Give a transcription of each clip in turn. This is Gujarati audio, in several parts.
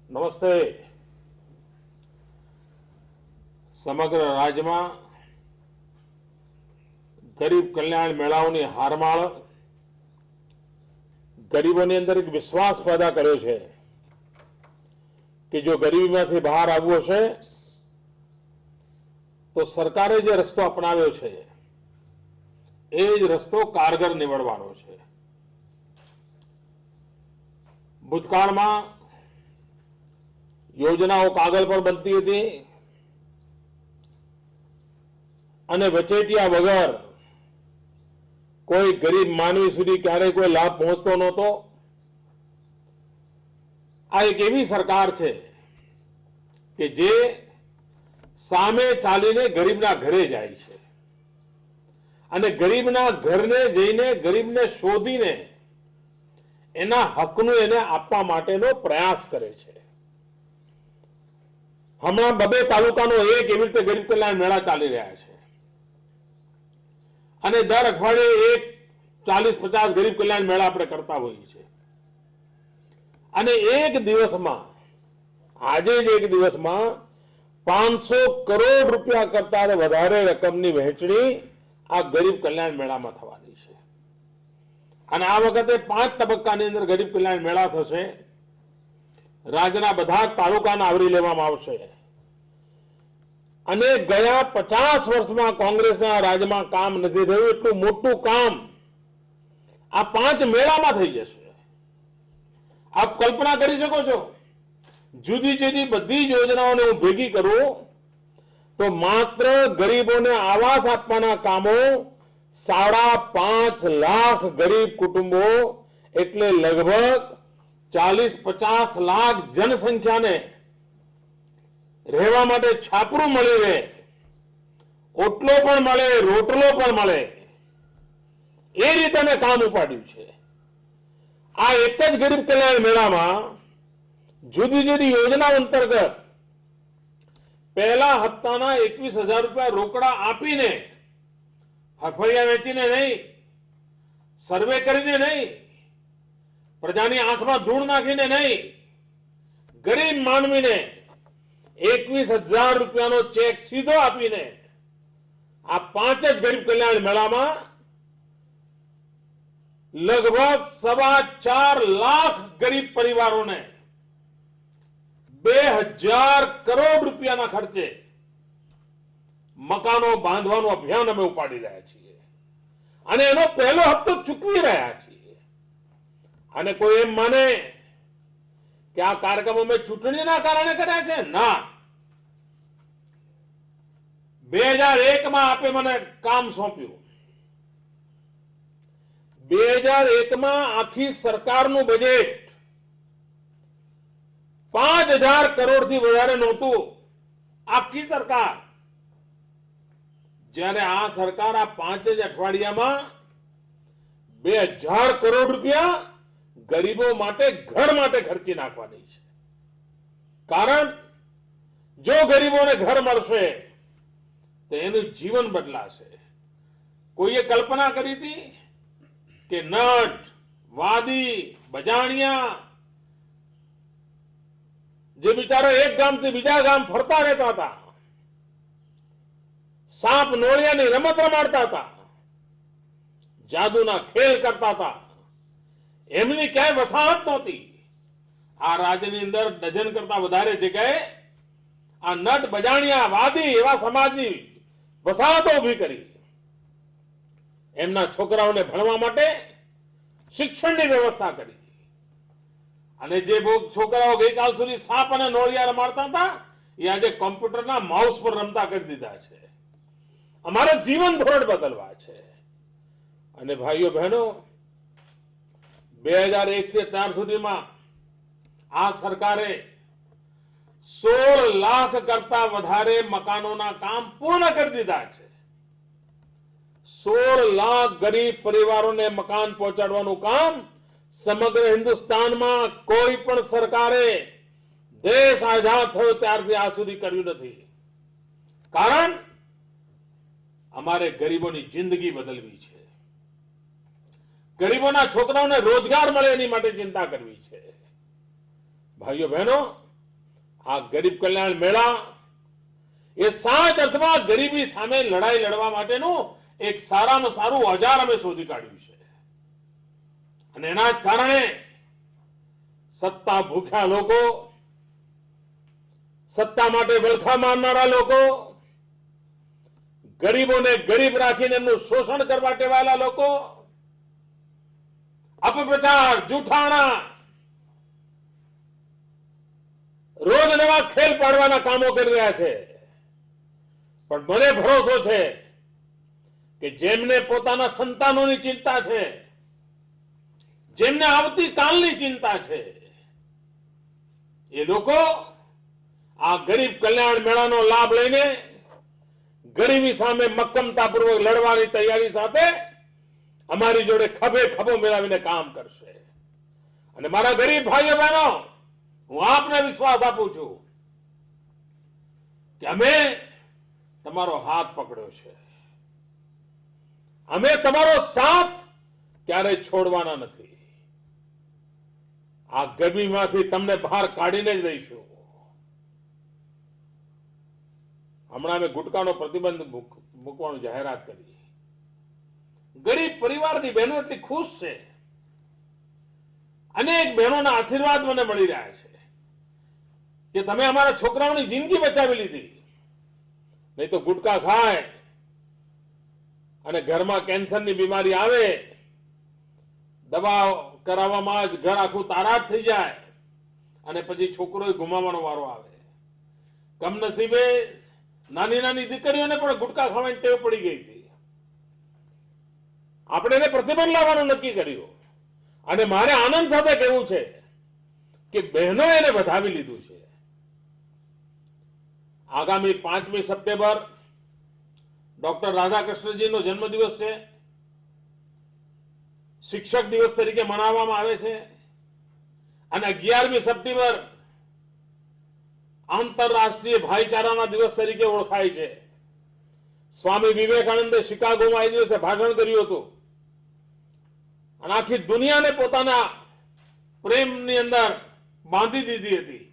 નમસ્તે. સમગ્ર રાજ્યમાં ગરીબ કલ્યાણ મેળાઓની હારમાળ ગરીબોની અંદર એક વિશ્વાસ પેદા કર્યો છે કે જો ગરીબીમાંથી બહાર આવવું હશે તો સરકારે જે રસ્તો અપનાવ્યો છે એ જ રસ્તો કારગર નીવડવાનો છે. ભૂતકાળમાં યોજનાઓ કાગળ પર બનતી હતી અને વચેટિયા વગર કોઈ ગરીબ માનવી સુધી ક્યારેય કોઈ લાભ પહોંચતો નહોતો. આ એક એવી સરકાર છે કે જે સામે ચાલીને ગરીબના ઘરે જાય છે અને ગરીબના ઘરને જઈને ગરીબને શોધીને એના હકનું એને આપવા માટેનો પ્રયાસ કરે છે. હમણાં 2 તાલુકાનો એક એવી રીતે ગરીબ કલ્યાણ મેળા ચાલી રહ્યા છે અને દર અઠવાડિયે એક 40-50 ગરીબ કલ્યાણ મેળા આપણે કરતા હોઈએ છીએ અને એક દિવસમાં આજે જ એક દિવસમાં 500 કરોડ રૂપિયા કરતા વધારે રકમની વહેંચણી આ ગરીબ કલ્યાણ મેળામાં થવાની છે. અને આ વખતે 5 તબક્કાની અંદર ગરીબ કલ્યાણ મેળા થશે. રાજ્યના બધા તાલુકાને આવરી લેવામાં આવશે અને ગયા 50 વર્ષમાં કોંગ્રેસના રાજ્યમાં કામ નથી થયું એટલું મોટું કામ આ 5 મેળામાં થઈ જશે. આપ કલ્પના કરી શકો છો, જુદી જુદી બધી જ યોજનાઓને હું ભેગી કરું તો માત્ર ગરીબોને આવાસ આપવાના કામો 5.5 લાખ ગરીબ કુટુંબો એટલે લગભગ 40-50 લાખ જનસંખ્યાને રહેવા માટે છાપરું મળી રહે, ઓટલો પણ મળે, રોટલો પણ મળે, એ રીતે મેં કામ ઉપાડ્યું છે. આ એક જ ગરીબ કલ્યાણ મેળામાં જુદી જુદી યોજનાઓ અંતર્ગત પહેલા હપ્તાના 21,000 રૂપિયા રોકડા આપીને, હફળિયા વેચીને નહીં, સર્વે કરીને નહીં, પ્રજાની આંખમાં ધૂળ નાખીને નહીં, ગરીબ માનવીને 21,000 રૂપિયાનો ચેક સીધો આપીને આ 5 જ ગરીબ કલ્યાણ મેળામાં લગભગ 4.25 લાખ ગરીબ પરિવારોને 2,000 કરોડ રૂપિયાના ખર્ચે મકાનો બાંધવાનું અભિયાન અમે ઉપાડી રહ્યા છીએ અને એનો પહેલો હપ્તો ચૂકવી રહ્યા છીએ. અને કોઈ એમ માને કે આ કાર્યક્રમ અમે ચૂંટણીના કારણે કર્યા છે? ના. 2001માં આપે મને કામ સોંપ્યું. 2001માં આખી સરકારનું બજેટ 5,000 કરોડથી વધારે નહોતું. આખી સરકાર. જ્યારે આ સરકાર આ 5 જ અઠવાડિયામાં 2,000 કરોડ રૂપિયા ગરીબો માટે, ઘર માટે ખર્ચી નાખવાની છે. કારણ જો ગરીબોને ઘર મળશે તો એનું જીવન બદલાશે. કોઈએ કલ્પના કરી હતી કે નટ, વાદી, બજાણિયા જે બિચારા એક ગામથી બીજા ગામ ફરતા રહેતા હતા, સાપ નોળિયાની રમત રમાડતા હતા, જાદુના ખેલ કરતા હતા, એમની ક્યાંય વસાહત નહોતી. આ રાજ્યની અંદર ડઝન કરતા વધારે જગ્યાએ આ નટ, બજાણિયા, વાદી એવા સમાજની વસાહતો ઉભી કરી. એમના છોકરાઓને ભણવા માટે શિક્ષણની વ્યવસ્થા કરી અને જે છોકરાઓ ગઈકાલ સુધી સાપ અને નોળિયા રમાડતા હતા એ આજે કોમ્પ્યુટરના માઉસ પર રમતા કરી દીધા છે. અમારે જીવન ધોરણ બદલવા છે. અને ભાઈઓ બહેનો, 2001 થી અત્યાર સુધીમાં આ સરકારે 16 લાખ કરતા વધારે મકાનોના કામ પૂર્ણ કરી દીધા છે. 16 લાખ ગરીબ પરિવારોને મકાન પહોંચાડવાનું કામ સમગ્ર હિન્દુસ્તાનમાં કોઈ પણ સરકારે દેશ આઝાદ થયો ત્યારથી આજ સુધી કર્યું નથી. કારણ અમારે ગરીબોની જિંદગી બદલવી છે. ગરીબોના છોકરાઓને રોજગાર મળે એની માટે ચિંતા કરવી છે. ભાઈઓ બહેનો, આ ગરીબ કલ્યાણ મેળા એ સાચ અર્થમાં ગરીબી સામે લડાઈ લડવા માટેનું એક સારામાં સારું ઓજાર અમે શોધી કાઢ્યું છે. અને એના જ કારણે સત્તા ભૂખ્યા લોકો, સત્તા માટે વલખા મારનારા લોકો, ગરીબોને ગરીબ રાખીને એમનું શોષણ કરવા ટેવાયેલા લોકો, અપપ્રચાર, જૂઠાણા, રોજ નવા ખેલ પાડવાના કામો કરી રહ્યા છે. પણ મને ભરોસો છે કે જેમને પોતાના સંતાનોની ચિંતા છે, જેમને આવતીકાલની ચિંતા છે, એ લોકો આ ગરીબ કલ્યાણ મેળાનો લાભ લઈને ગરીબી સામે મક્કમતાપૂર્વક લડવાની તૈયારી સાથે અમારી જોડે ખભે ખભો મેળવીને કામ કરશે. અને મારા ગરીબ ભાઈઓ બહેનો, હું આપને વિશ્વાસ આપું છું કે અમે તમારો હાથ પકડ્યો છે, અમે તમારો સાથ ક્યારેય છોડવાના નથી. આ ગરમીમાંથી તમને બહાર કાઢીને જ રહીશું. હમણાં અમે ગુટકાનો પ્રતિબંધ મૂકવાનું જાહેરાત કરી. ગરીબ પરિવારની બહેનો એટલી ખુશ છે, અનેક બહેનોના આશીર્વાદ મને મળી રહ્યા છે કે તમે અમારા છોકરાઓની જિંદગી બચાવી લીધી. નહીં તો ગુટકા ખાય અને ઘરમાં કેન્સરની બીમારી આવે, દવા કરાવવામાં જ ઘર આખું તારાજ થઈ જાય અને પછી છોકરો ગુમાવવાનો વારો આવે. કમનસીબે નાની નાની દીકરીઓને પણ ગુટકા ખાવાની ટેવ પડી ગઈ હતી. આપણે એને પ્રતિબંધ લાવવાનું નક્કી કર્યું અને મારે આનંદ સાથે કહેવું છે કે બહેનો એને વધાવી લીધું છે. આગામી 5મી સપ્ટેમ્બર ડોક્ટર રાધાકૃષ્ણજીનો જન્મદિવસ છે. શિક્ષક દિવસ તરીકે મનાવવામાં આવે છે. અને 11મી સપ્ટેમ્બર આંતરરાષ્ટ્રીય ભાઈચારાના દિવસ તરીકે ઓળખાય છે. સ્વામી વિવેકાનંદે શિકાગોમાં એ દિવસે ભાષણ કર્યું હતું અને આખી દુનિયાને પોતાના પ્રેમની અંદર બાંધી દીધી હતી.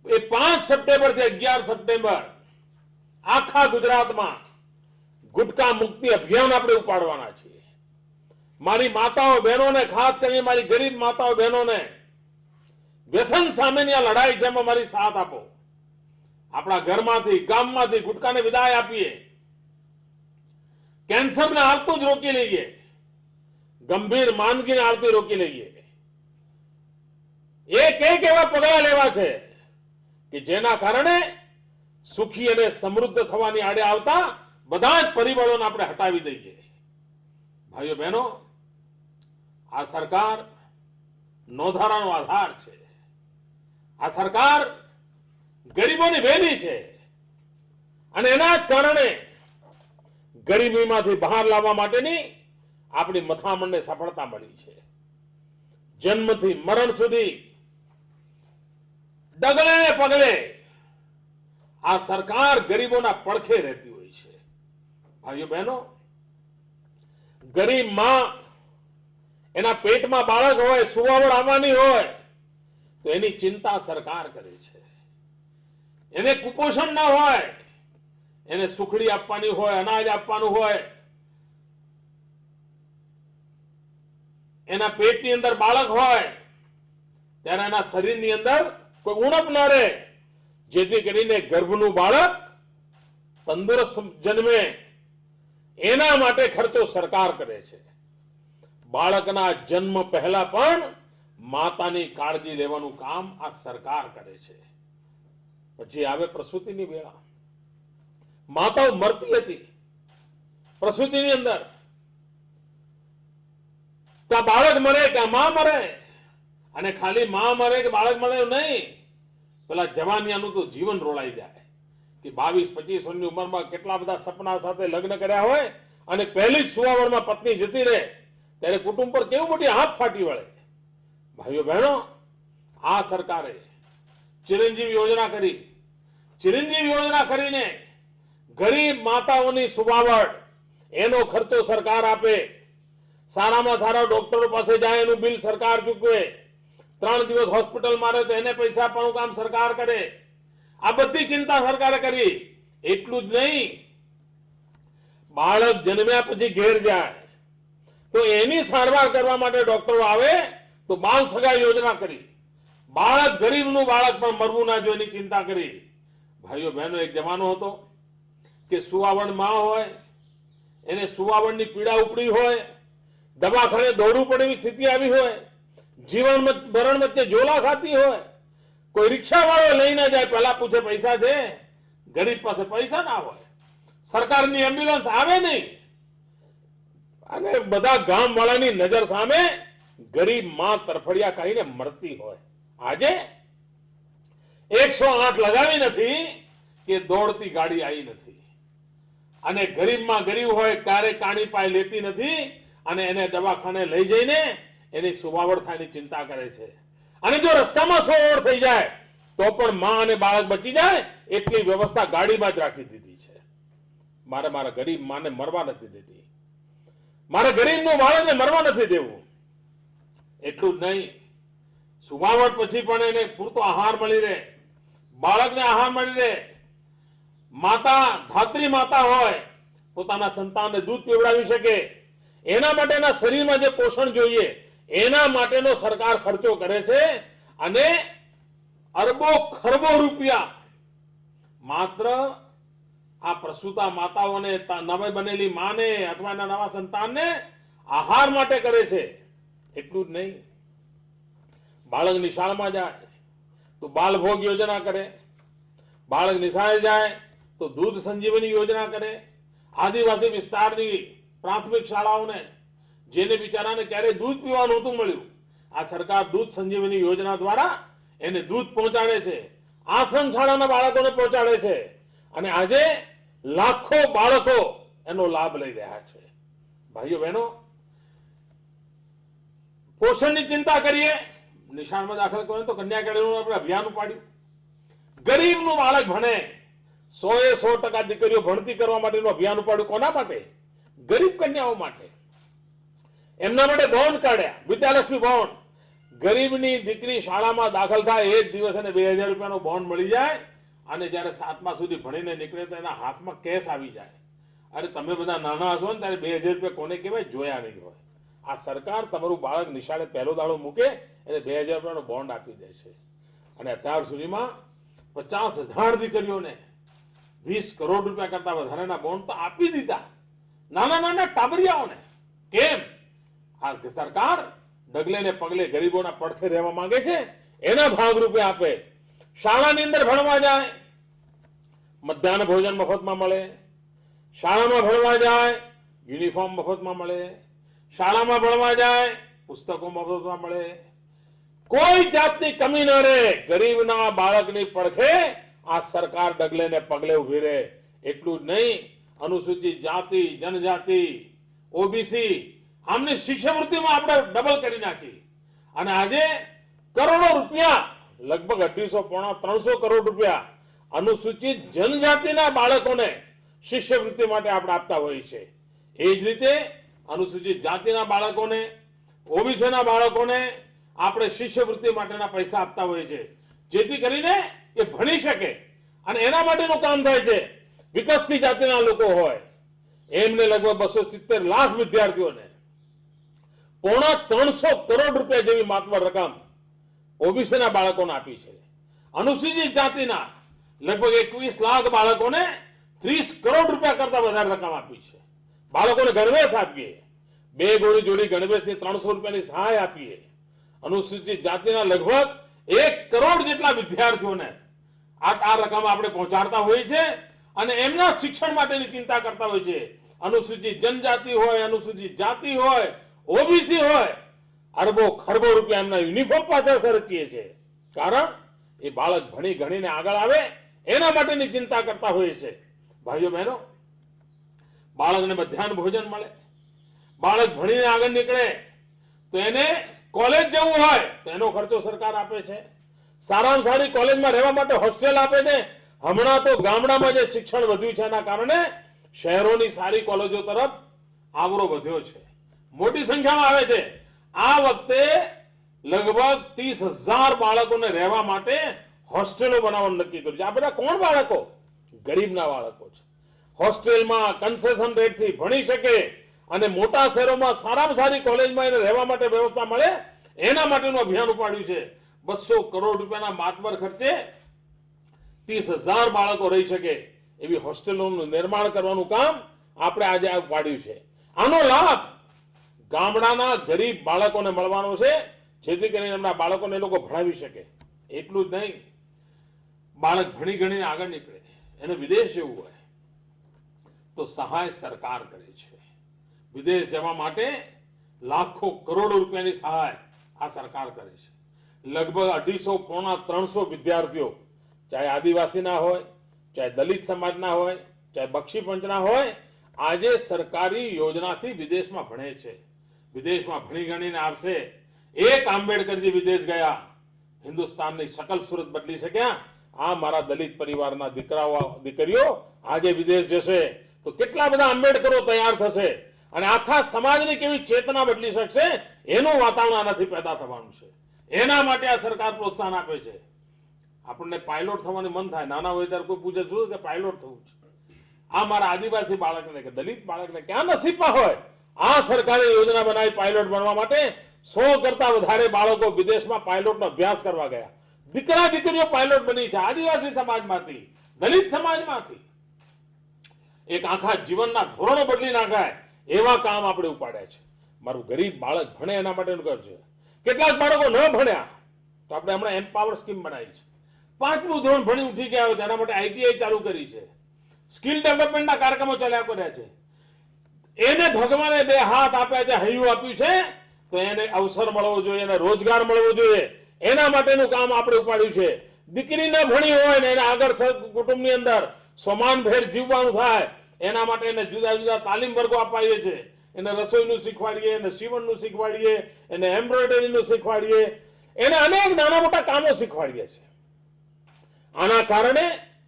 એ 5 સપ્ટેમ્બર થી 11 સપ્ટેમ્બર આખા ગુજરાતમાં ગુટકા મુક્તિ અભિયાન આપણે ઉપાડવાના છીએ. મારી માતાઓ બહેનોને, ખાસ કરીને મારી ગરીબ માતાઓ બહેનોને વ્યસન સામેની આ લડાઈ છે, એમાં મારી સાથ આપો. આપણા ઘરમાંથી, ગામમાંથી ગુટકાને વિદાય આપીએ. કેન્સરને આવતું જ રોકી લઈએ, ગંભીર માંદગીને આવતી રોકી લઈએ. એક એવા પગલા લેવા છે કે જેના કારણે સુખી અને સમૃદ્ધ થવાની આડે આવતા બધા જ પરિબળોને આપણે હટાવી દઈએ. ભાઈઓ બહેનો, આ સરકાર નોંધારાનો આધાર છે. આ સરકાર ગરીબોની બેની છે અને એના જ કારણે ગરીબીમાંથી બહાર લાવવા માટેની આપણી મથામણને સફળતા મળી છે. જન્મથી મરણ સુધી ડગલે ને પગલે આ સરકાર ગરીબોના પડખે રહેતી હોય છે. ભાઈઓ બહેનો, ગરીબ માં એના પેટમાં બાળક હોય, સુવાવડ આવવાની હોય તો એની ચિંતા સરકાર કરે છે. એને કુપોષણ ના હોય, એને સુખડી આપવાની હોય, અનાજ આપવાનું હોય, એના પેટની અંદર બાળક હોય ત્યારે એના શરીરની અંદર કોઈ ઉણપ ન રહે, જેથી કરીને ગર્ભનું બાળક તંદુરસ્ત જન્મે. એના માટે ખર્ચો સરકાર કરે છે. બાળકના જન્મ પહેલા પણ માતાની કાળજી લેવાનું કામ આ સરકાર કરે છે. પછી આવે પ્રસૂતિની વેળા. માતાઓ મરતી હતી પ્રસૂતિની અંદર, તો આ બાળક મરે કે માં મરે, અને ખાલી માં મરે કે બાળક મરે નહીં, પેલા જવાનિયાનું તો જીવન રોળાઈ જાય કે 22-25 વર્ષની ઉંમરમાં કેટલા બધા સપના સાથે લગ્ન કર્યા હોય અને પહેલી જ સુવાવડમાં પત્ની જતી રહે ત્યારે કુટુંબ પર કેવું મોટી હાથ ફાટી વળે. ભાઈઓ બહેનો, આ સરકારે ચિરંજીવી યોજના કરી. ચિરંજીવી યોજના કરીને ગરીબ માતાઓની સુવાવડ એનો ખર્ચો સરકાર આપે. સારામાં સારા ડોક્ટરો પાસે જાય, એનું બિલ સરકાર ચૂકવે. 3 દિવસ હોસ્પિટલમાં રહે તો એને પૈસા આપવાનું કામ સરકાર કરે. આ બધી ચિંતા સરકારે કરી. એટલું જ નહીં, બાળક જન્મ્યા પછી ઘેર જાય તો એની સારવાર કરવા માટે ડોક્ટરો આવે તો બાલ સગાઈ યોજના કરી. બાળક ગરીબનું બાળક પણ મરવું ના જોઈએ એની ચિંતા કરી. ભાઈઓ બહેનો, એક જમાનો હતો કે સુવાવડ માં હોય, એને સુવાવડની પીડા ઉપડી હોય, દવાખાને દોડવું પડે એવી સ્થિતિ આવી હોય, જીવન મરણ વચ્ચે ઝોલા ખાતી હોય, કોઈ રિક્ષા વાળો લઈને જાય, પહેલા પૂછે પૈસા છે? ગરીબ પાસે પૈસા ના હોય, સરકારની એમ્બ્યુલન્સ આવે નહીં, અને બધા ગામ વાળાની નજર સામે ગરીબ માં તરફડિયા કાઢીને મરતી હોય. આજે 108 લગાવી નથી કે દોડતી ગાડી આવી નથી, અને ગરીબમાં ગરીબ હોય ક્યારે કાણી પાય લેતી નથી, અને એને દવાખાને લઈ જઈને એની સુવાવડ થાયની ચિંતા કરે છે. અને જો રસ્તામાં સોવડ થઈ જાય તો પણ માં અને બાળક બચી જાય એટલી વ્યવસ્થા ગાડીમાં જ રાખી દીધી છે. મારા ગરીબ માને મરવા નથી દેતી, મારા ગરીબનું બાળકને મરવા નથી દેવું. એટલું જ નહીં, સુવાવડ પછી પણ એને પૂરતો આહાર મળી રહે, બાળકને આહાર મળી રહે. માતા ધાત્રી માતા હોય, પોતાના સંતાનને દૂધ પીવડાવી શકે, એના માટેના શરીરમાં જે પોષણ જોઈએ એના માટેનો સરકાર ખર્ચો કરે છે. અને અરબો ખરબો રૂપિયા માત્ર આ પ્રસૂતા માતાઓને, નવી બનેલી માને અથવા એના નવા સંતાનને આહાર માટે કરે છે. એટલું જ નહીં, બાળક નિશાળમાં જાય તો બાલભોગ યોજના કરે, બાળક નિશાળે જાય તો દૂધ સંજીવની યોજના કરે. આદિવાસી વિસ્તારની પ્રાથમિક શાળાઓને, જેને બિચારાને ક્યારેય દૂધ પીવાનું નહોતું મળ્યું, આ સરકાર દૂધ સંજીવની યોજના દ્વારા એને દૂધ પહોંચાડે છે, આશ્રમ શાળાના બાળકોને પહોંચાડે છે, અને આજે લાખો બાળકો એનો લાભ લઈ રહ્યા છે. ભાઈઓ બહેનો, પોષણની ચિંતા કરીએ. નિશાળમાં દાખલ કરો તો કન્યા કેળવણીનું આપણે અભિયાન ઉપાડ્યું. ગરીબનું બાળક ભણે, 100% દીકરીઓ ભણતી કરવા માટેનું અભિયાન ઉપાડ્યું. કોના માટે? ગરીબ કન્યાઓ માટે. એમના માટે બોન્ડ કાઢ્યા, વિદ્યાલક્ષ્મી બોન્ડ. ગરીબની દીકરી શાળામાં દાખલ થાય એ જ દિવસ એને 2000 રૂપિયાનો બોન્ડ મળી જાય, અને જ્યારે 7મા સુધી ભણીને નીકળે તો એના હાથમાં કેશ આવી જાય. અરે તમે બધા નાના હશો ને ત્યારે 2000 રૂપિયા કોને કહેવાય જોયા નહીં હોય. આ સરકાર તમારું બાળક નિશાળે પહેલો દાડો મૂકે એને 2000 રૂપિયાનો બોન્ડ આપી દે છે. અને અત્યાર સુધીમાં 50,000 દીકરીઓને 20 કરોડ રૂપિયા કરતા વધારેના બોન્ડ તો આપી દીધા, નાના નાના ટાબરિયાઓને. કેમ? આ સરકાર ડગલે ને પગલે ગરીબોના પડખે રહેવા માંગે છે, એના ભાગરૂપે આપે. શાળાની અંદર ભણવા જાય, મધ્યાહન ભોજન મફતમાં મળે, શાળામાં ભણવા જાય યુનિફોર્મ મફતમાં મળે, શાળામાં ભણવા જાય પુસ્તકો મફતમાં મળે, કોઈ જાતની કમી ન રહે. ગરીબના બાળકની પડખે આ સરકાર ડગલે ને પગલે ઉભી રહે. એટલું જ નહીં, અનુસૂચિત જાતિ, જનજાતિ, ઓબીસી આમની શિષ્યવૃત્તિમાં આપણે ડબલ કરી નાખી, અને આજે કરોડો રૂપિયા, લગભગ 250-300 કરોડ રૂપિયા અનુસૂચિત જનજાતિના બાળકોને શિષ્યવૃત્તિ માટે આપણે આપતા હોઈએ છીએ. એ જ રીતે અનુસૂચિત જાતિના બાળકોને, ઓબીસીના બાળકોને આપણે શિષ્યવૃત્તિ માટેના પૈસા આપતા હોઈએ છીએ, જેથી કરીને એ ભણી શકે. અને એના માટેનું કામ થાય છે. વિકસતી જાતિના લોકો હોય એમને લગભગ 270 લાખ વિદ્યાર્થીઓને 350 કરોડ રૂપિયા જેવી માતબર રકમ ઓબીસીના બાળકોને આપી છે. અનુસૂચિત જાતિના લગભગ 21 લાખ બાળકોને 30 કરોડ રૂપિયા કરતા વધારે રકમ આપી છે. બાળકોને ગણવેશ આપીએ, 2 ગોળી જોડી ગણવેશની 300 રૂપિયાની સહાય આપીએ. અનુસૂચિત જાતિના લગભગ 1 કરોડ જેટલા વિદ્યાર્થીઓને આ રકમ આપણે પહોંચાડતા હોઈએ છીએ, અને એમના શિક્ષણ માટેની ચિંતા કરતા હોય છે. અનુસૂચિત જનજાતિ હોય, અનુસૂચિત જાતિ હોય, ઓબીસી હોય, અરબો ખરબો રૂપિયા એમના યુનિફોર્મ પાછળ ખર્ચીએ છીએ. કારણ એ બાળક ભણી ગણીને આગળ આવે એના માટેની ચિંતા કરતા હોય છે. ભાઈઓ બહેનો, બાળકને મધ્યાહન ભોજન મળે, બાળક ભણીને આગળ નીકળે તો એને કોલેજ જવું હોય તો એનો ખર્ચો સરકાર આપે છે. સારામાં સારી કોલેજમાં રહેવા માટે હોસ્ટેલ આપે છે. હમણાં તો ગામડામાં જે શિક્ષણ વધ્યું છે એના કારણે શહેરોની સારી કોલેજો તરફ આવરો વધ્યો છે, મોટી સંખ્યામાં આવે છે. આ વખતે લગભગ 30,000 બાળકોને રહેવા માટે હોસ્ટેલો બનાવવાનું નક્કી કર્યું છે. આ બધા કોણ બાળકો? ગરીબના બાળકો છે. હોસ્ટેલમાં કન્સેશન રેટથી ભણી શકે અને મોટા શહેરોમાં સારામાં સારી કોલેજમાં એને રહેવા માટે વ્યવસ્થા મળે, એના માટેનું અભિયાન ઉપાડ્યું છે. 200 કરોડ રૂપિયાના માતબર ખર્ચે 30,000 બાળકો રહી શકે એવી હોસ્ટેલોનું નિર્માણ કરવાનું કામ આપણે આજે ઉપાડ્યું છે. આનો લાભ ગામડાના ગરીબ બાળકોને મળવાનો છે, જેથી કરીને એમના બાળકોને એ લોકો ભણાવી શકે. એટલું જ નહીં, બાળક ભણી ગણીને આગળ નીકળે, એને વિદેશ જવું હોય તો સહાય સરકાર કરે છે. વિદેશ જવા માટે લાખો કરોડો રૂપિયાની સહાય આ સરકાર કરે છે. લગભગ 250 પોણા 300 વિદ્યાર્થીઓ, ચાહે આદિવાસીના હોય, ચાહે દલિત સમાજના હોય, ચાહે બક્ષી પંચના હોય, આજે સરકારી યોજનાથી વિદેશમાં ભણે છે. વિદેશમાં ભણી ગણીને આવશે. એક આંબેડકરજી વિદેશ ગયા, હિન્દુસ્તાનની શકલ સુરત બદલી શક્યા. આ મારા દલિત પરિવારના દીકરીઓ આજે વિદેશ જશે તો કેટલા બધા આંબેડકરો તૈયાર થશે અને આખા સમાજની કેવી ચેતના બદલી શકશે, એનું વાતાવરણ આનાથી પેદા થવાનું છે. એના માટે આ સરકાર પ્રોત્સાહન આપે છે. આપણને પાયલોટ થવાનું મન થાય, નાના હોય ત્યારે કોઈ પૂછે શું કે પાયલોટ થવું છે. આ મારા આદિવાસી બાળકને કે દલિત બાળકને ક્યાં નસીબમાં હોય. આ સરકારે યોજના બનાવી પાયલોટ બનવા માટે 100 કરતા વધારે બાળકો વિદેશમાં પાયલોટનો અભ્યાસ કરવા ગયા. દીકરા દીકરીઓ પાયલોટ બની છે, આદિવાસી સમાજમાંથી, દલિત સમાજમાંથી. એક આખા જીવનના ધોરણો બદલી નાખાય એવા કામ આપણે ઉપાડ્યા છે. મારું ગરીબ બાળક ભણે એના માટેનું કર છે. કેટલાક બાળકો ન ભણ્યા તો આપણે હમણાં એમ્પાવર સ્કીમ બનાવી છે. 5મું ધોરણ ભણી ઉઠી ગયા હોય તેના માટે આઈટીઆઈ ચાલુ કરી છે. સ્કિલ ડેવલપમેન્ટના કાર્યક્રમો ચાલ્યા કર્યા છે. એને ભગવાને 2 હાથ આપ્યા છે, હૈયું આપ્યું છે, તો એને અવસર મળવો જોઈએ, એને રોજગાર મળવો જોઈએ. એના માટેનું કામ આપણે ઉપાડ્યું છે. દીકરી ન ભણી હોય ને એને આગળ કુટુંબની અંદર સમાનભેર જીવવાનું થાય એના માટે એને જુદા જુદા તાલીમ વર્ગો અપાવીએ છીએ. એને રસોઈનું શીખવાડીએ, એને સીવણનું શીખવાડીએ, એને એમ્બ્રોઇડરીનું શીખવાડીએ, એને અનેક નાના મોટા કામો શીખવાડીએ છીએ. આના કારણે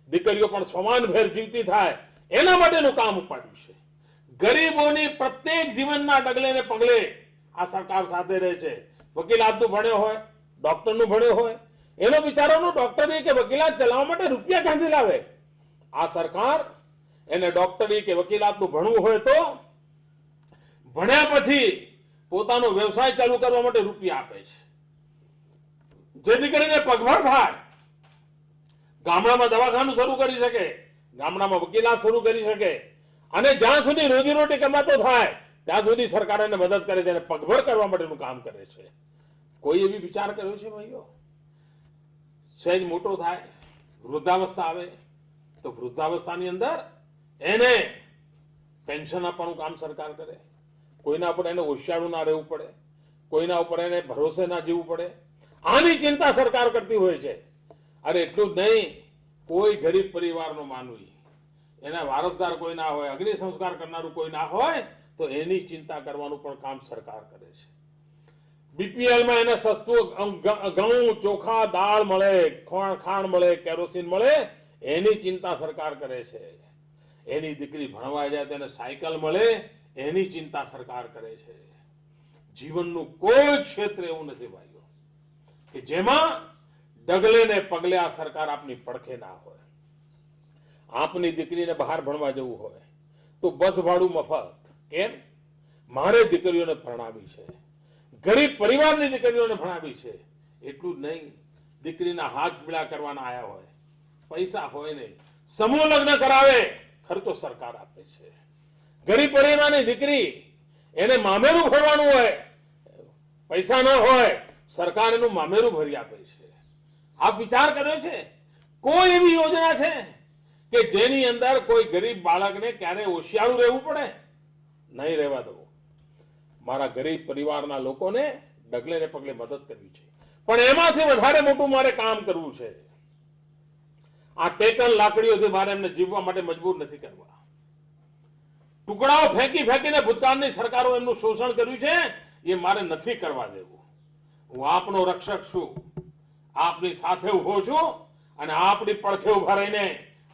દીકરીઓ પણ સમાનભેર જીવતી થાય એના માટેનું કામ ઉપાડ્યું છે. ગરીબોની પ્રત્યેક જીવનના ડગલે ને પગલે આ સરકાર સાથે રહે છે. વકીલાતનું ભણ્યો હોય, ડોક્ટરનું ભણ્યો હોય, એનો બિચારાનો ડોક્ટરી કે વકીલાત ચલાવવા માટે રૂપિયા ક્યાંથી લાવે? આ સરકાર એને ડોક્ટરી કે વકીલાતનું ભણવું હોય તો ભણ્યા પછી પોતાનો વ્યવસાય ચાલુ કરવા માટે રૂપિયા આપે છે, જેથી કરીને પગભર થાય. ગામડામાં દવાખાનું શરૂ કરી શકે, ગામડામાં વકીલાત શરૂ કરી શકે, અને જ્યાં સુધી રોજીરોટી કમાતો થાય ત્યાં સુધી સરકાર એને મદદ કરે છે અને પગભર કરવા માટેનું કામ કરે છે. કોઈ એવી વિચાર કર્યો છે ભાઈઓ? સહેજ મોટો થાય, વૃદ્ધાવસ્થા આવે તો વૃદ્ધાવસ્થાની અંદર એને પેન્શન આપવાનું કામ સરકાર કરે. કોઈના ઉપર એને હોશિયારું ના રહેવું પડે, કોઈના ઉપર એને ભરોસે ના જીવવું પડે. આની ચિંતા સરકાર કરતી હોય છે. અરે એટલું જ નહીં, કોઈ ગરીબ પરિવારનો માનવી, એના વારસદાર કોઈ ના હોય, અગ્નિ સંસ્કાર કરનારું કોઈ ના હોય તો એની ચિંતા કરવાનું પણ કામ સરકાર કરે છે. બીપીએલમાં એને સસ્તું ઘઉં, ચોખા, દાળ મળે, ખાંડ મળે, કેરોસીન મળે, એની ચિંતા સરકાર કરે છે. એની દીકરી ભણવા જાય તેને સાયકલ મળે, એની ચિંતા સરકાર કરે છે. જીવનનું કોઈ ક્ષેત્ર એવું નથી ભાઈઓ કે જેમાં ડગલે ને પગલે આ સરકાર આપની પડખે ના હોય. આપની દીકરીને બહાર ભણવા જવું હોય તો બસ ભાડું મફત. કેમ? મારે દીકરીઓને ભણાવી છે, ગરીબ પરિવારની દીકરીઓને ભણાવી છે. એટલું જ નહીં, દીકરીના હાથ પીળા કરવાના આયા હોય, પૈસા હોય નહીં, સમૂહ લગ્ન કરાવે, ખર્ચો સરકાર આપે છે. ગરીબ પરિવારની દીકરી એને મામેરું ભરવાનું હોય, પૈસા ન હોય, સરકાર એનું મામેરું ભરી આપે છે. આપ વિચાર કર્યો છે કોઈ એવી યોજના છે કે જેની અંદર કોઈ ગરીબ બાળકને ક્યારે હોશિયારું રહેવું પડે? નહીં રહેવા દો. મારા ગરીબ પરિવારના લોકોને ડગલે ને પગલે મદદ કરવી છે, પણ એમાંથી વધારે મોટું મારે કામ કરવું છે. આ ટેકન લાકડીઓથી મારે એમને જીવવા માટે મજબૂર નથી કરવા. ટુકડાઓ ફેંકી ફેંકીને ભૂતકાળની સરકારો એમનું શોષણ કર્યું છે, એ મારે નથી કરવા દેવું. હું આપનો રક્ષક છું, આપની સાથે ઉભો છું, અને આપની પડખે ઉભા રહીને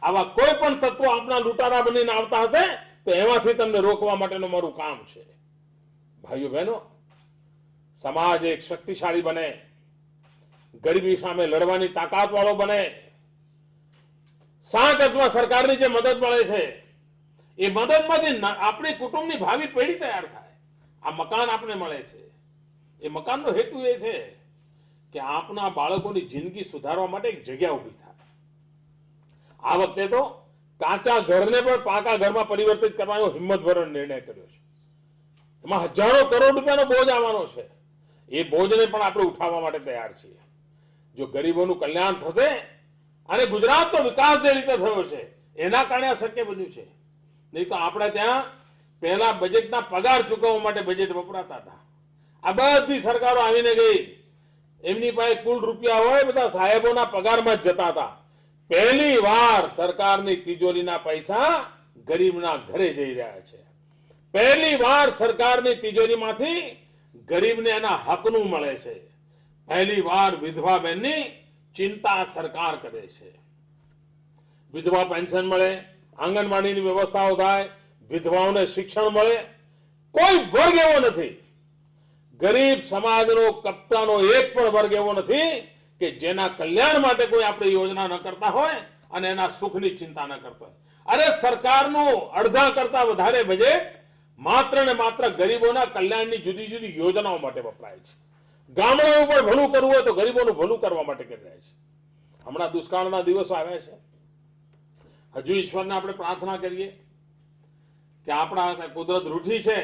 આવા કોઈ પણ તત્વો આપના લૂંટારા બનીને આવતા હશે તો એમાંથી તમને રોકવા માટેનું મારું કામ છે. ભાઈઓ બહેનો, સમાજ એક શક્તિશાળી બને, ગરીબી સામે લડવાની તાકાત વાળો બને, સાચ અથવા સરકારની જે મદદ મળે છે એ મદદમાંથી આપણી કુટુંબની ભાવિ પેઢી તૈયાર થાય. આ મકાન આપણે મળે છે, એ મકાનનો હેતુ એ છે કે આપણા બાળકોની જિંદગી સુધારવા માટે એક જગ્યા ઊભી થાય. આ વખતે તો કાચા ઘરને પણ પાકા ઘરમાં પરિવર્તિત કરવાનો હિંમતભર્યો નિર્ણય કર્યો છે. એમાં હજારો કરોડ રૂપિયાનો બોજ આવવાનો છે. એ બોજને પણ આપણે ઉઠાવવા માટે તૈયાર છીએ. જો ગરીબોનું કલ્યાણ થશે અને ગુજરાતનો વિકાસ જે રીતે થયો છે એના કારણે આ શક્ય બન્યું છે. નહીં તો આપણે ત્યાં પહેલા બજેટના પગાર ચૂકવવા માટે બજેટ વપરાતા હતા. આ બધી સરકારો આવીને ગઈ, એમની પાસે કુલ રૂપિયા હોય બધા સાહેબોના પગારમાં જ જતા હતા. પહેલી વાર સરકારની તિજોરીના પૈસા ગરીબના ઘરે જઈ રહ્યા છે. પહેલી વાર સરકારની તિજોરીમાંથી ગરીબને એના હકનું મળે છે. પહેલી વાર વિધવા બહેનની ચિંતા સરકાર કરે છે. વિધવા પેન્શન મળે, આંગણવાડીની વ્યવસ્થાઓ થાય, વિધવાઓને શિક્ષણ મળે. કોઈ વર્ગ એવો નથી, ગરીબ સમાજનો કપ્તાનો એક પણ વર્ગ એવો નથી કે જેના કલ્યાણ માટે કોઈ આપણે યોજના ન કરતા હોય અને એના સુખની ચિંતા ન કરતા હોય. અરે સરકારનું અડધા કરતા વધારે બજેટ માત્ર ને માત્ર ગરીબોના કલ્યાણની જુદી જુદી યોજનાઓ માટે વપરાય છે. ગામડાનું પણ ભલું કરવું હોય તો ગરીબોનું ભલું કરવા માટે કરી રહ્યા છે. હમણાં દુષ્કાળના દિવસો આવ્યા છે. હજુ ઈશ્વરને આપણે પ્રાર્થના કરીએ કે આપણા કુદરત રૂઠી છે,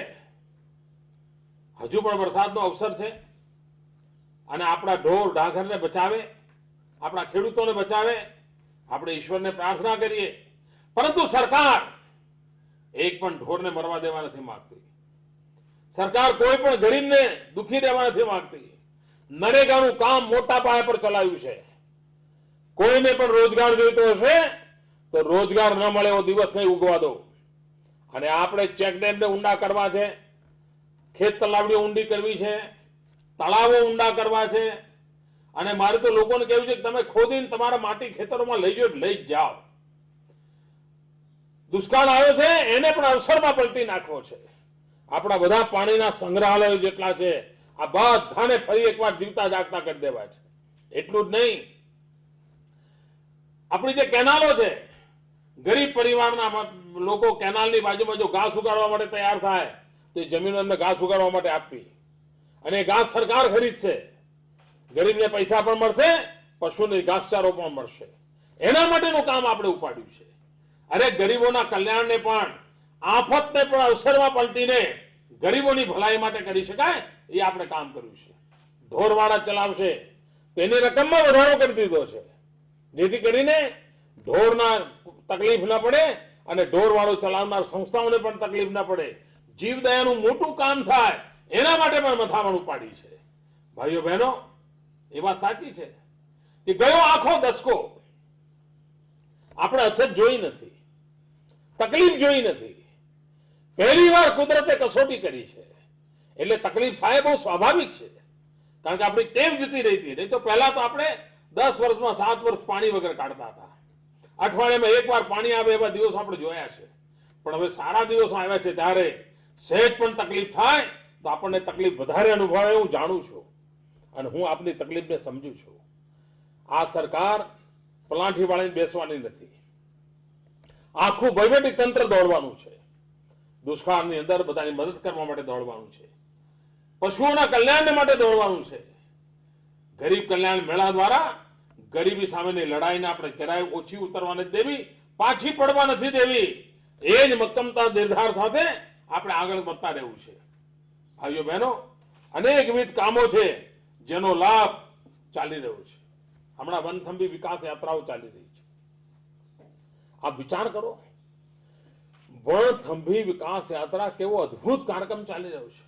હજુ પણ વરસાદનો અવસર છે અને આપણા ઢોર ઢાંખરને બચાવે, આપણા ખેડૂતોને બચાવે. આપણે ઈશ્વરને પ્રાર્થના કરીએ. પરંતુ સરકાર એક પણ ઢોરને મરવા દેવા નથી માંગતી. સરકાર કોઈ પણ ગરીબને દુખી રહેવા નથી માંગતી. નરેગાનું કામ મોટા પાયા પર ચલાવ્યું છે. કોઈને પણ રોજગાર જોઈતો હશે તો રોજગાર ન મળે એવો દિવસ નહીં ઉગવા દો. અને આપણે ચેકડેમને ઊંડા કરવા છે, ખેત તલાવડીઓ ઊંડી કરવી છે, તળાવો ઊંડા કરવા છે. અને મારે તો લોકોને કહેવું છે કે તમે ખોદીને તમારા માટી ખેતરોમાં લઈ જાઓ, લઈ જ જાઓ. દુષ્કાળ આવ્યો છે એને પણ અવસરમાં પલટી નાખવો છે. આપણા બધા પાણીના સંગ્રહાલયો જેટલા છે આ બધાને ફરી એકવાર જીવતા જાગતા કરી દેવા છે. એટલું જ નહીં, આપણી જે કેનાલો છે, ગરીબ પરિવારના લોકો કેનાલની બાજુમાં જો ઘાસ ઉગાડવા માટે તૈયાર થાય તો એ જમીનો એમને ઘાસ ઉગાડવા માટે આપવી. અને એ ઘાસ સરકાર ખરીદશે. ગરીબને પૈસા પણ મળશે, પશુને ઘાસચારો પણ મળશે. એના માટેનું કામ આપણે ઉપાડ્યું છે. અરે ગરીબોના કલ્યાણને પણ, આફતને પણ અવસરમાં પલટીને ગરીબોની ભલાઈ માટે કરી શકાય એ આપણે કામ કર્યું છે. ઢોરવાડા ચલાવશે તેની રકમમાં વધારો કરી દીધો છે, જેથી કરીને ઢોરના તકલીફ ન પડે અને ઢોરવાળો ચલાવનાર સંસ્થાઓને પણ તકલીફ ન પડે. જીવદયાનું મોટું કામ થાય એના માટે પણ મથામણ ઉપાડી છે. ભાઈઓ બહેનો, એ વાત સાચી છે કે ગયો આખો દસકો આપણે અછત જોઈ નથી, તકલીફ જોઈ નથી. પહેલી વાર કુદરતે કસોટી કરી છે એટલે તકલીફ થાય બહુ સ્વાભાવિક છે. કારણ કે આપણી ટેવ જતી રહી હતી. નહીં તો પહેલા તો આપણે 10 વર્ષમાં 7 વર્ષ પાણી વગર કાઢતા હતા. અઠવાડિયામાં એકવાર પાણી આવે એવા દિવસ આપણે જોયા છે. પણ હવે સારા દિવસો આવ્યા છે ત્યારે સહેજ પણ તકલીફ થાય તો આપણને તકલીફ વધારે અનુભવાય હું જાણું છું અને હું આપની તકલીફને સમજુ છું. આ સરકાર પલાંઠી વાળીને બેસવાની નથી. આખું વહીવટી તંત્ર દોડવાનું છે. દુષ્કાળની અંદર બધાની મદદ કરવા માટે દોડવાનું છે. પશુઓના કલ્યાણ માટે દોડવાનું છે. ગરીબ કલ્યાણ મેળા દ્વારા ગરીબી સામેની લડાઈને આપણે જરાય ઓછી ઉતરવા નથી દેવી, પાછી પડવા નથી દેવી. એ જ મક્કમતા નિર્ધાર સાથે આપણે આગળ વધતા રહેવું છે. ભાઈઓ બહેનો, અનેકવિધ કામો છે જેનો લાભ ચાલી રહ્યો છે. હમણાં વનથંભી વિકાસ યાત્રાઓ ચાલી રહી છે. આપ વિચાર કરો, વનથંભી વિકાસ યાત્રા કેવો અદ્ભુત કાર્યક્રમ ચાલી રહ્યો છે.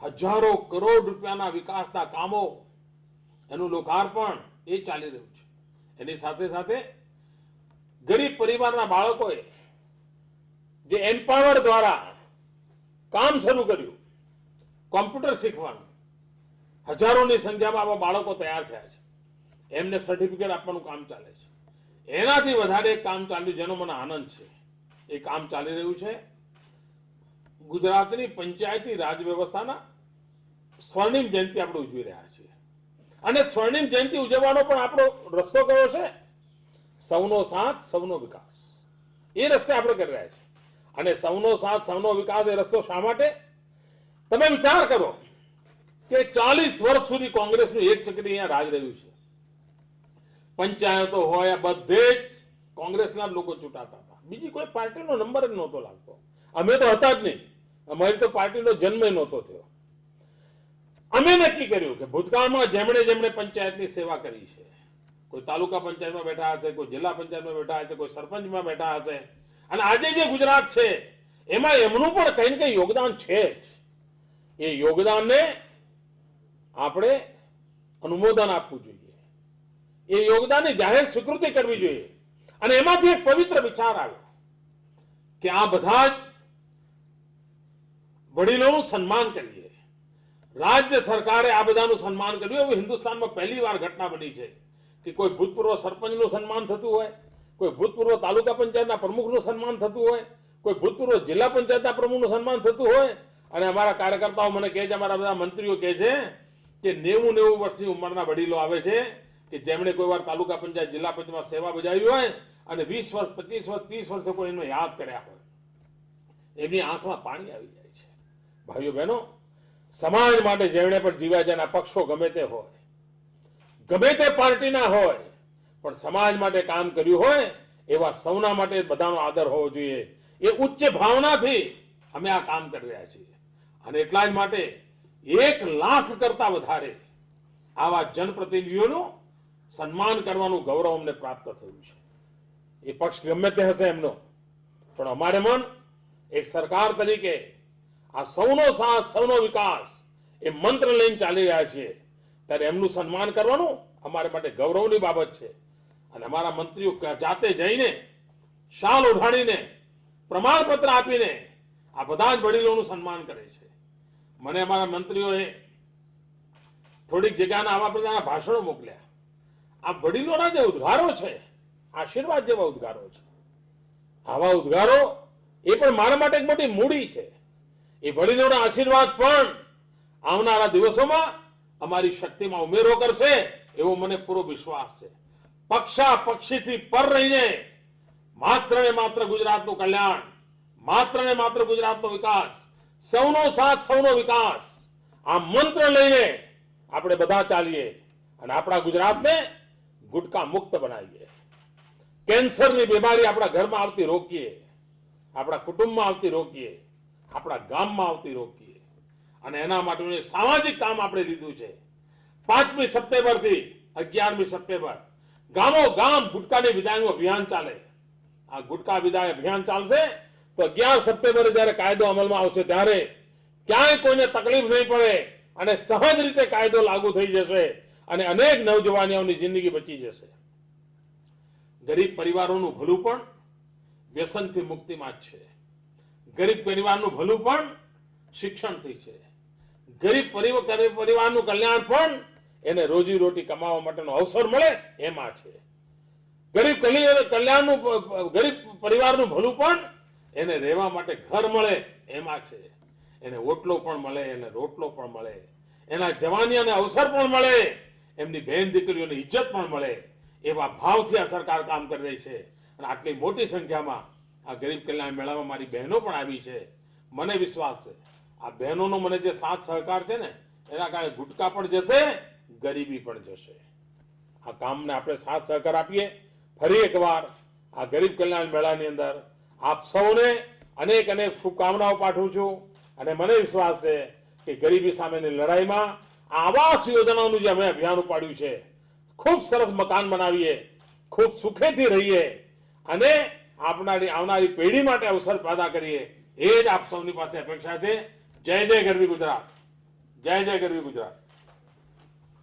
હજારો કરોડ રૂપિયાના વિકાસના કામો, એનું લોકાર્પણ એ ચાલી રહ્યું છે. એની સાથે સાથે ગરીબ પરિવારના બાળકોએ જે એમ્પાવર દ્વારા કામ શરૂ કર્યું, કોમ્પ્યુટર શીખવાનું, હજારોની સંખ્યામાં આવા બાળકો તૈયાર થયા છે. એમને સર્ટિફિકેટ આપવાનું કામ ચાલે છે. એનાથી વધારે એક કામ ચાલ્યું જેનો મને આનંદ છે. એ કામ ચાલી રહ્યું છે ગુજરાતની પંચાયતી રાજ વ્યવસ્થાના સ્વર્ણિમ જયંતિ આપણે ઉજવી રહ્યા છીએ અને સ્વર્ણિમ જયંતિ ઉજવવાનો પણ આપણો રસ્તો કયો છે? સૌનો સાથ સૌનો વિકાસ. એ રસ્તે આપણે કરી રહ્યા છીએ. અને સૌનો સાથ સૌનો વિકાસ એ રસ્તો શા માટે? તમે વિચાર કરો કે 40 વર્ષ સુધી કોંગ્રેસનું એક ચક્રી અહીંયા રાજ રહ્યું છે. પંચાયતો હોય બધે જ કોંગ્રેસના લોકો ચૂંટાતા હતા. બીજી કોઈ પાર્ટીનો નંબર જ નહોતો લાગતો. અમે તો હતા જ નહીં. અમારી તો પાર્ટીનો જન્મ નહોતો થયો. અમે નક્કી કર્યું કે ભૂતકાળમાં જેમણે પંચાયતની સેવા કરી છે, કોઈ તાલુકા પંચાયતમાં બેઠા હશે, કોઈ જિલ્લા પંચાયતમાં બેઠા હશે, કોઈ સરપંચમાં બેઠા હશે, અને આજે જે ગુજરાત છે એમાં એમનું પણ કંઈ ને કંઈ યોગદાન છે જ. એ યોગદાનને આપણે અનુમોદન આપવું જોઈએ. એ યોગદાનની જાહેર સ્વીકૃતિ કરવી જોઈએ. અને એમાંથી એક પવિત્ર વિચાર આવ્યો કે આ બધા જ વડીલોનું સન્માન કરીએ. રાજ્ય સરકારે આ બધાનું સન્માન કર્યું. એવું હિન્દુસ્તાનમાં પહેલી વાર ઘટના બની છે કે કોઈ ભૂતપૂર્વ સરપંચનું સન્માન થતું હોય, કોઈ ભૂતપૂર્વ તાલુકા પંચાયતના પ્રમુખનું સન્માન થતું હોય, કોઈ ભૂતપૂર્વ જિલ્લા પંચાયતના પ્રમુખનું સન્માન થતું હોય. અને અમારા કાર્યકર્તાઓ મને કહે છે, અમારા બધા મંત્રીઓ કહે છે કે 90 વર્ષની ઉંમરના વડીલો આવે છે કે જેમણે કોઈ વાર તાલુકા પંચાયત જિલ્લા પંચાયતમાં સેવા બજાવી હોય અને 20 વર્ષ 25 વર્ષ 30 વર્ષે કોઈ એમને યાદ કર્યા હોય, એમની આંખમાં પાણી આવી જાય છે. ભાઈઓ બહેનો, સમાજ માટે જેમણે પણ જીવ્યા, જેના પક્ષો ગમે તે હોય, ગમે તે પાર્ટીના હોય, પણ સમાજ માટે કામ કર્યું હોય એવા સૌના માટે બધાનો આદર હોવો જોઈએ. એ ઉચ્ચ ભાવનાથી અમે આ કામ કરી રહ્યા છીએ. અને એટલા જ માટે 1 લાખ કરતા વધારે આવા જનપ્રતિનિધિઓનું સન્માન કરવાનું ગૌરવ અમને પ્રાપ્ત થયું છે. એ પક્ષ ગમે તે હશે એમનો, પણ અમારે મન એક સરકાર તરીકે આ સૌનો સાથ સૌનો વિકાસ એ મંત્ર લઈને ચાલી રહ્યા છીએ, ત્યારે એમનું સન્માન કરવાનું અમારા માટે ગૌરવની બાબત છે. અને અમારા મંત્રીઓ જાતે જઈને શાલ ઓઢાડીને પ્રમાણપત્ર આપીને આ બધા જ વડીલોનું સન્માન કરે છે. મને અમારા મંત્રીઓએ થોડીક જગ્યાના આવા પ્રકારના ભાષણો મોકલ્યા. આ વડીલોના જે ઉદ્ગારો છે, આશીર્વાદ જેવા ઉદ્ગારો છે. આવા ઉદ્ગારો એ પણ મારા માટે એક મોટી મૂડી છે. એ વડીલોના આશીર્વાદ પણ આવનારા દિવસોમાં અમારી શક્તિમાં ઉમેરો કરશે એવો મને પૂરો વિશ્વાસ છે. પક્ષીથી પર રહીને માત્ર ને માત્ર ગુજરાતનું કલ્યાણ, માત્ર ને માત્ર ગુજરાતનો વિકાસ, સૌનો સાથ સૌનો વિકાસ, આ મંત્ર લઈને આપણે બધા ચાલીએ અને આપણા ગુજરાતને ગુટકા મુક્ત બનાવીએ. કેન્સરની બીમારી આપણા ઘરમાં આવતી રોકીએ, આપણા કુટુંબમાં આવતી રોકીએ, આપણા ગામમાં આવતી રોકીએ. અને એના માટેનું એક સામાજિક કામ આપણે લીધું છે. 5મી સપ્ટેમ્બરથી 11મી સપ્ટેમ્બર ગામો ગામ ગુટકાની વિદાયનું અભિયાન ચાલે. આ ગુટકા વિદાય અભિયાન ચાલશે તો 11 સપ્ટેમ્બરે જ્યારે કાયદો અમલમાં આવશે ત્યારે ક્યાંય કોઈને તકલીફ નહીં પડે અને સહજ રીતે કાયદો લાગુ થઈ જશે અને અનેક નવજવાનીઓની જિંદગી બચી જશે. ગરીબ પરિવારોનું ભલું પણ વ્યસનથી મુક્તિમાં જ છે. ગરીબ પરિવારનું ભલું પણ શિક્ષણથી છે. ગરીબ પરિવારનું કલ્યાણ પણ એને રોજી રોટી કમાવા માટેનો અવસર મળે એમાં છે. ગરીબ પરિવારનું ભલું પણ એને રહેવા માટે ઘર મળે એમાં છે. એને ઓટલો પણ મળે, એને રોટલો પણ મળે, એના જવાની અને અવસર પણ મળે, એમની બહેન દીકરીઓની ઇજ્જત પણ મળે, એવા ભાવથી આ સરકાર કામ કરી રહી છે. અને આટલી મોટી સંખ્યામાં આ ગરીબ કલ્યાણ મેળામાં મારી બહેનો પણ આવી છે. મને વિશ્વાસ છે આ બહેનોનો મને જે સાથ સહકાર છે ને એના કારણે ગુટકા પણ જશે, ગરીબી પણ જશે. આ કામને આપણે સાથ સહકાર આપીએ. ફરી એકવાર આ ગરીબ કલ્યાણ મેળાની અંદર આપ સૌને અનેક અનેક શુભકામનાઓ પાઠવું છું. અને મને વિશ્વાસ છે કે ગરીબી સામેની લડાઈમાં આવાસ યોજનાનું જે અમે અભિયાન ઉપાડ્યું છે, ખૂબ સરસ મકાન બનાવીએ, ખૂબ સુખેથી રહીએ અને આવનારી પેઢી માટે અવસર પેદા કરીએ, એ જ આપ સૌની પાસે અપેક્ષા છે. જય જય ગરવી ગુજરાત, જય જય ગરવી ગુજરાત.